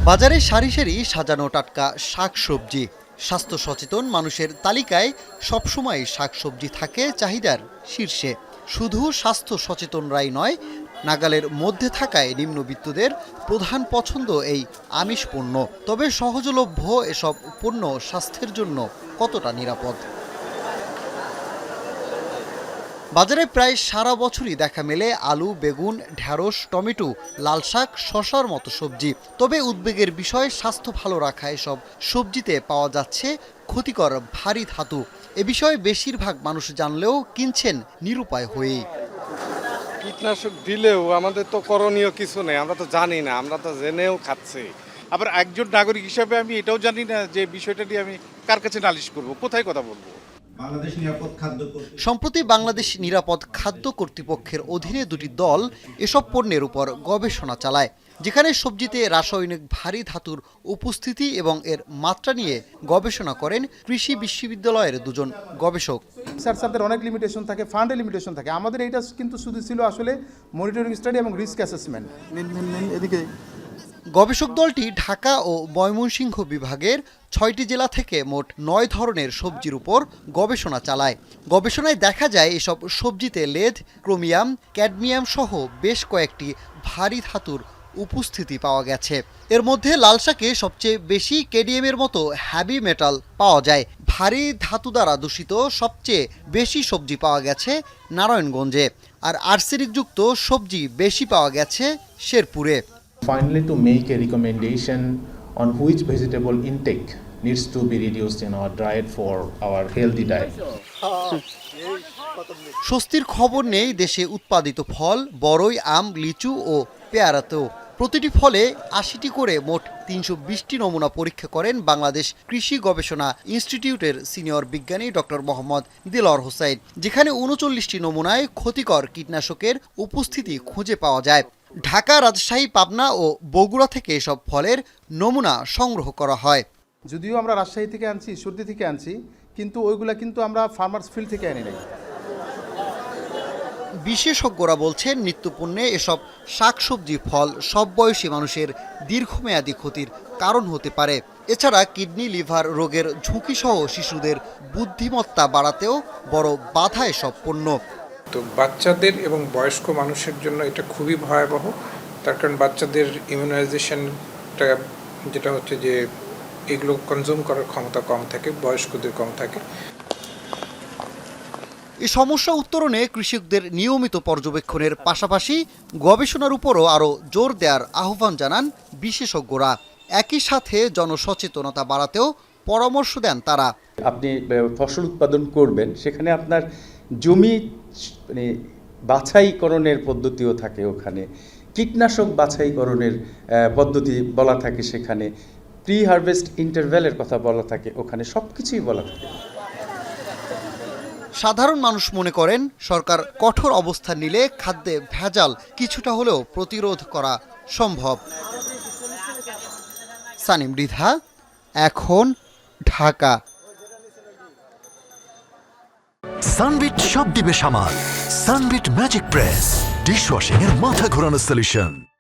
বাজারে সারি সারি সাজানো টাটকা শাকসবজি। স্বাস্থ্য সচেতন মানুষের তালিকায় সবসময় শাকসবজি থাকে চাহিদার শীর্ষে। শুধু স্বাস্থ্য সচেতনরাই নয়, নাগালের মধ্যে থাকায় নিম্নবিত্তদের প্রধান পছন্দ এই আমিষ পণ্য। তবে সহজলভ্য এসব পণ্য স্বাস্থ্যের জন্য কতটা নিরাপদ? বাজারে প্রায় সারা বছরই দেখা মেলে আলু, বেগুন, ঢ্যাঁড়স, টমেটো, লাল শাক, শশার মতো সবজি। তবে উদ্বেগের বিষয়, স্বাস্থ্য ভালো রাখা এসব সবজিতে পাওয়া যাচ্ছে ক্ষতিকর ভারী ধাতু। এ বিষয়ে বেশিরভাগ মানুষ জানলেও কিনছেন নিরুপায় হয়েই। কীটনাশক দিলেও আমাদের তো করণীয় কিছু নেই, আমরা তো জানি না, আমরা তো জেনেও খাচ্ছি। আবার একজন নাগরিক হিসাবে আমি এটাও জানি না যে বিষয়টা নিয়ে আমি কার কাছে নালিশ করব, কোথায় কথা বলবো। সম্প্রতি বাংলাদেশ নিরাপদ খাদ্য কর্তৃপক্ষের অধীনে দুটি দল এসব পণ্যের উপর গবেষণা চালায়, যেখানে সবজিতে রাসায়নিক ভারী ধাতুর উপস্থিতি এবং এর মাত্রা নিয়ে গবেষণা করেন কৃষি বিশ্ববিদ্যালয়ের দুজন গবেষক। স্যারদের অনেক লিমিটেশন থাকে, ফান্ডে লিমিটেশন থাকে। আমাদের এইটা কিন্তু শুধু ছিল আসলে মনিটরিং স্টাডি এবং রিস্ক অ্যাসেসমেন্ট। এদিকে গবেষক দলটি ঢাকা ও ময়মনসিংহ বিভাগের ৬টি জেলা থেকে মোট ৯ ধরনের সবজির উপর গবেষণা চালায়। গবেষণায় দেখা যায় এসব সবজিতে লেদ, ক্রোমিয়াম, ক্যাডমিয়াম সহ বেশ কয়েকটি ভারী ধাতুর উপস্থিতি পাওয়া গেছে। এর মধ্যে লাল শাকে সবচেয়ে বেশি কেডিএমের মতো হ্যাভি মেটাল পাওয়া যায়। ভারী ধাতু দ্বারা দূষিত সবচেয়ে বেশি সবজি পাওয়া গেছে নারায়ণগঞ্জে, আর আর্সেনিকযুক্ত সবজি বেশি পাওয়া গেছে শেরপুরে। Finally, to make a recommendation on which vegetable intake needs to be reduced in our diet for our healthy diet. স্বস্তির খবর নেই দেশে উৎপাদিত ফল, বড়ই, আম, লিচু ও পেয়ারাতেও। প্রতিটি ফলে ৮০টি করে মোট ৩২০টি নমুনা পরীক্ষা করেন বাংলাদেশ কৃষি গবেষণা ইনস্টিটিউটের সিনিয়র বিজ্ঞানী ডক্টর মোহাম্মদ দিলওয়ার হোসাইন, যেখানে ৩৯টি নমুনায় ক্ষতিকর কীটনাশকের উপস্থিতি খুঁজে পাওয়া যায়। ঢাকা, রাজশাহী, পাবনা ও বগুড়া থেকে এসব ফলের নমুনা সংগ্রহ করা হয়। যদিও আমরা রাজশাহী থেকে আনছি, ঈশ্বরদী থেকে আনছি, কিন্তু ওইগুলা কিন্তু আমরা ফার্মার্স ফিল্ড থেকে আনি নাই। বিশেষজ্ঞরা বলছেন নিত্যপণ্যে এসব শাকসবজি, ফল সব বয়সী মানুষের দীর্ঘমেয়াদী ক্ষতির কারণ হতে পারে। এছাড়া কিডনি, লিভার রোগের ঝুঁকিসহ শিশুদের বুদ্ধিমত্তা বাড়াতেও বড় বাধা এসব পণ্য। তো বাচ্চাদের এবং বয়স্ক মানুষের জন্য এটা খুবই ভয়াবহ। তার কারণ বাচ্চাদের ইমিউনাইজেশনটা যেটা হচ্ছে যে এগুলো কনজিউম করার ক্ষমতা কম থাকে, বয়স্কদের কম থাকে। এই সমস্যা উত্তরণে কৃষকদের নিয়মিত পর্যবেক্ষণের পাশাপাশি গবেষণার উপরও আরও জোর দেওয়ার আহ্বান জানান বিশেষজ্ঞরা। একই সাথে জনসচেতনতা বাড়াতেও পরামর্শ দেন তারা। আপনি ফসল উৎপাদন করবেন, সেখানে আপনার জমি মানে বাছাইকরণের পদ্ধতিও থাকে, ওখানে কীটনাশক বাছাইকরণের পদ্ধতি বলা থাকে, সেখানে প্রি হারভেস্ট ইন্টারভ্যালের কথা বলা থাকে, ওখানে সব কিছুই বলা থাকে। সাধারণ মানুষ মনে করেন সরকার কঠোর অবস্থান নিলে খাদ্যে ভেজাল কিছুটা হলেও প্রতিরোধ করা সম্ভব। সানিম মৃধা, এখন, ঢাকা। সানবিট সব দিবে সামাল। সানবিট ম্যাজিক প্রেস ডিশওয়াশিং এর মাথা ঘোরানো সলিউশন।